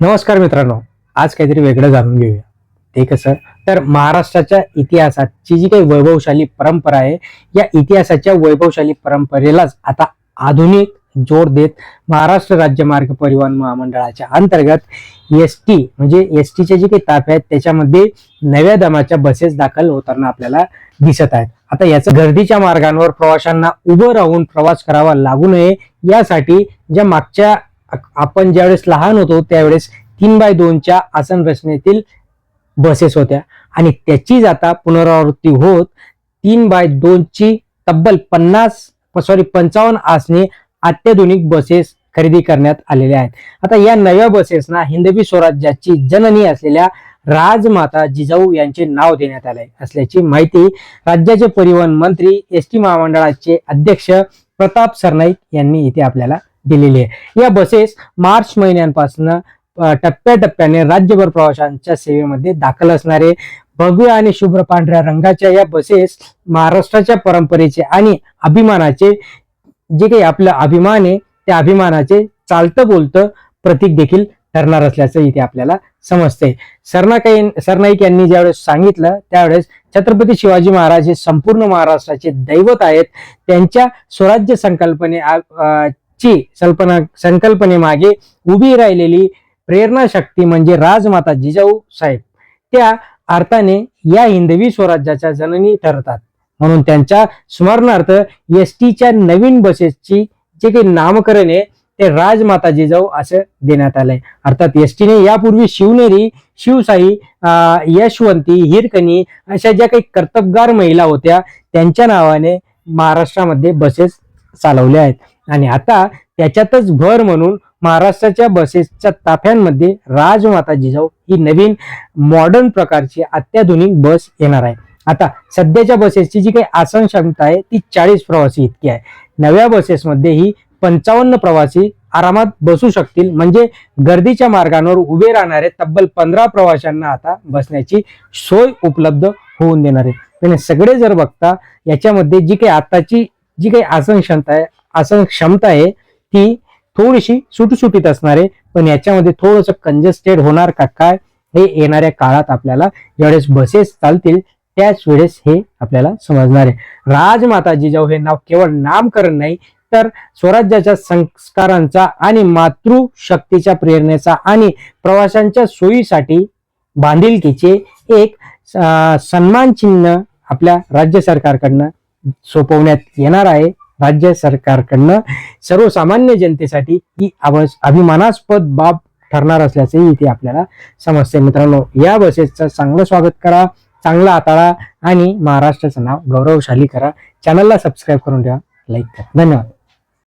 नमस्कार मित्रांनो, आज काहीतरी वेगळं जाणून घेऊया. ते कसं तर महाराष्ट्राच्या इतिहासाची जी काही वैभवशाली परंपरा आहे, या इतिहासाच्या वैभवशाली परंपरेलाच आता आधुनिक जोड देत महाराष्ट्र राज्य मार्ग परिवहन महामंडळाच्या अंतर्गत एसटी म्हणजे एसटीचे जे काही ताफे आहेत त्याच्यामध्ये नव्या दमाच्या बसेस दाखल होताना आपल्याला दिसत आहेत. आता याचं गर्दीच्या मार्गांवर प्रवाशांना उभं राहून प्रवास करावा लागू नये यासाठी ज्या मागच्या आपण ज्यावेळेस लहान होतो त्यावेळेस 3x2च्या आसन रचनेतील बसेस होत्या आणि त्याचीच आता पुनरावृत्ती होत 3x2ची तब्बल 55 आसने अत्याधुनिक बसेस खरेदी करण्यात आलेल्या आहेत. आता या नव्या बसेसना हिंदवी स्वराज्याची जननी असलेल्या राजमाता जिजाऊ यांचे नाव देण्यात आले असल्याची माहिती राज्याचे परिवहन मंत्री एसटी महामंडळाचे अध्यक्ष प्रताप सरनाईक यांनी इथे आपल्याला दिलेली आहे. या बसेस मार्च महिन्यापासून टप्प्याटप्प्याने राज्यभर प्रवाशांच्या सेवेमध्ये दाखल असणारे भगव्या आणि शुभ्र पांढऱ्या रंगाच्या या बसेस महाराष्ट्राच्या परंपरेचे आणि अभिमानाचे जे काही आपला अभिमान आहे त्या अभिमानाचे चालतं बोलतं प्रतीक देखील ठरणार असल्याचं इथे आपल्याला समजते. सरनाईक यांनी ज्यावेळेस सांगितलं त्यावेळेस छत्रपती शिवाजी महाराज हे संपूर्ण महाराष्ट्राचे दैवत आहेत. त्यांच्या स्वराज्य संकल्पनेमागे उभी राहिलेली प्रेरणा शक्ती म्हणजे राजमाता जिजाऊ साहेब त्या अर्थाने या हिंदवी स्वराज्याच्या जननी ठरतात. म्हणून त्यांच्या स्मरणार्थ एसटीच्या नवीन बसेसची जे काही नामकरण आहे ते राजमाता जिजाऊ असं देण्यात आलंय. अर्थात एसटीने यापूर्वी शिवनेरी, शिवशाही, यशवंती, हिरकणी अशा ज्या काही कर्तबगार महिला होत्या त्यांच्या नावाने महाराष्ट्रामध्ये बसेस चालवल्या आहेत आणि आता त्याच्यातच भर म्हणून महाराष्ट्राच्या बसेसच्या ताफ्यांमध्ये राजमाता जिजाऊ ही नवीन मॉडर्न प्रकारची अत्याधुनिक बस येणार आहे. आता सध्याच्या बसेसची जी काही आसन क्षमता आहे ती 40 प्रवासी इतकी आहे. नव्या बसेसमध्ये ही 55 प्रवासी आरामात बसू शकतील. म्हणजे गर्दीच्या मार्गांवर उभे राहणारे तब्बल 15 प्रवाशांना आता बसण्याची सोय उपलब्ध होऊन देणार आहे. पण सगळे जर बघता याच्यामध्ये जी काही आताची जी काही आसन क्षमता आहे ती थोडीशी सुटसुटीत असणार आहे, पण याच्यामध्ये थोडंसं कंजेस्टेड होणार का काय हे येणाऱ्या काळात आपल्याला ज्यावेळेस बसेस चालतील त्याच वेळेस हे आपल्याला समजणार आहे. राजमाता जिजाऊ हे नाव केवळ नामकरण नाही तर स्वराज्याच्या संस्कारांचा आणि मातृशक्तीच्या प्रेरणेचा आणि प्रवाशांच्या सोयीसाठी बांधिलकीचे एक सन्मान चिन्ह आपल्या राज्य सरकारकडनं सोपवण्यात येणार आहे. राज्य सरकारकडनं सर्वसामान्य जनतेसाठी ही अभिमानास्पद बाब ठरणार असल्याचे इथे आपल्याला समजते. मित्रांनो, या बसेसचं चांगलं स्वागत करा, चांगला हाताळा आणि महाराष्ट्राचं नाव गौरवशाली करा. चॅनलला सबस्क्राईब करून ठेवा, लाईक करा. धन्यवाद.